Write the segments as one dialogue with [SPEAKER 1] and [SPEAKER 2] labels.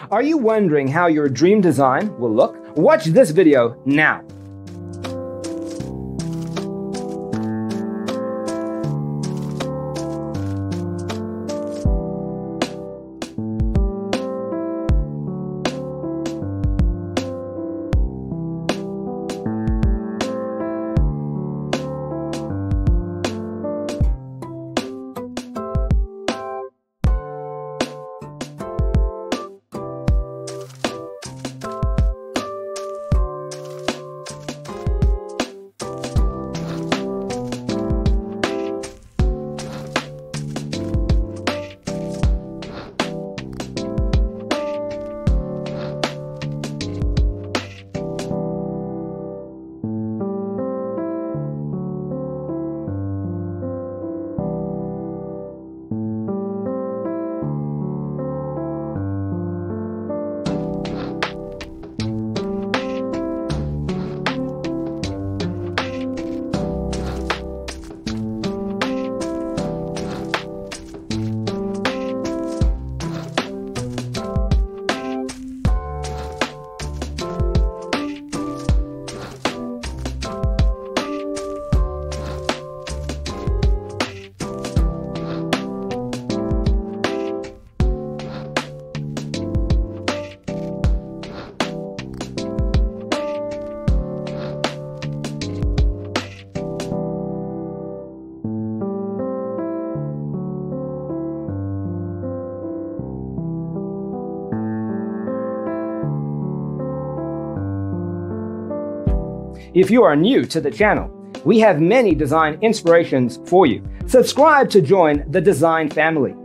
[SPEAKER 1] Are you wondering how your dream design will look? Watch this video now. If you are new to the channel, we have many design inspirations for you. Subscribe to join the design family.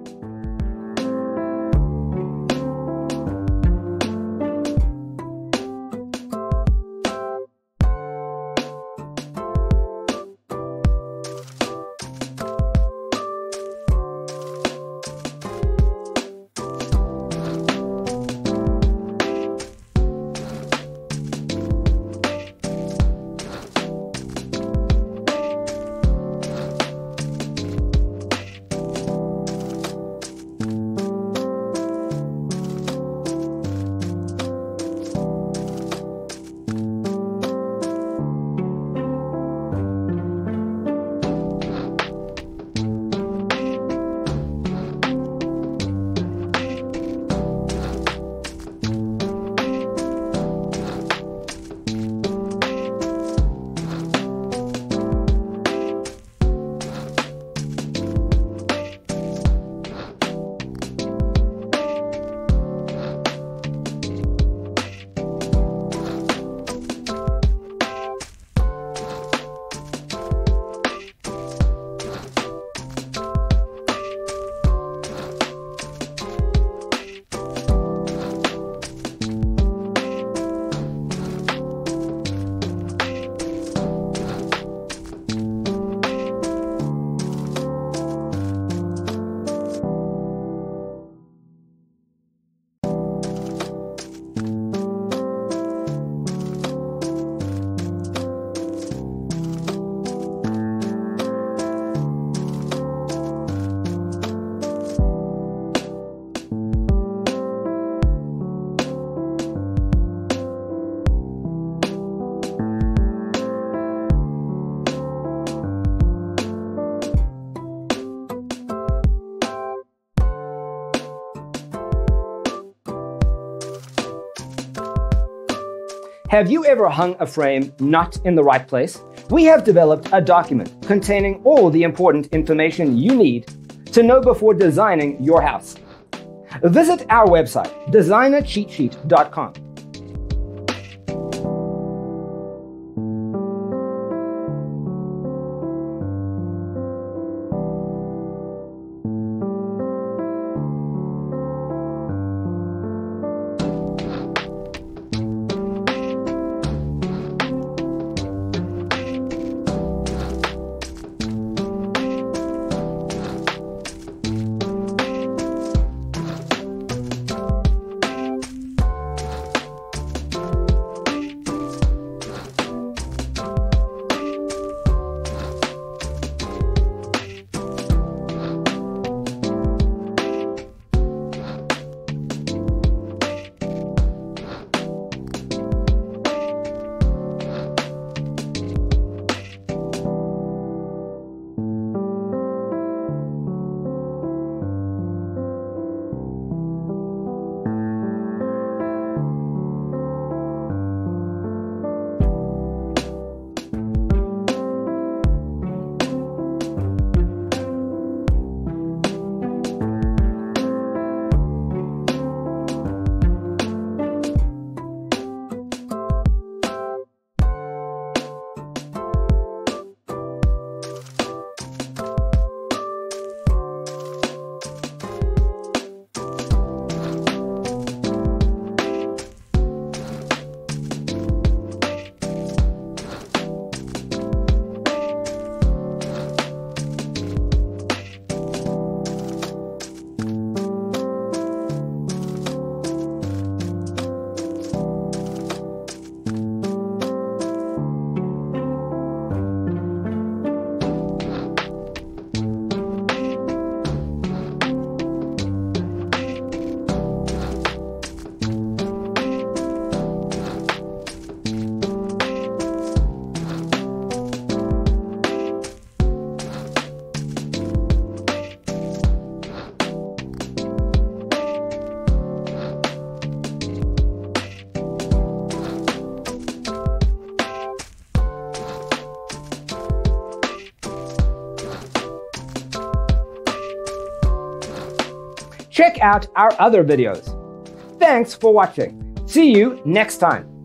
[SPEAKER 1] Have you ever hung a frame not in the right place? We have developed a document containing all the important information you need to know before designing your house. Visit our website, designercheatsheet.com. check out our other videos. Thanks for watching. See you next time.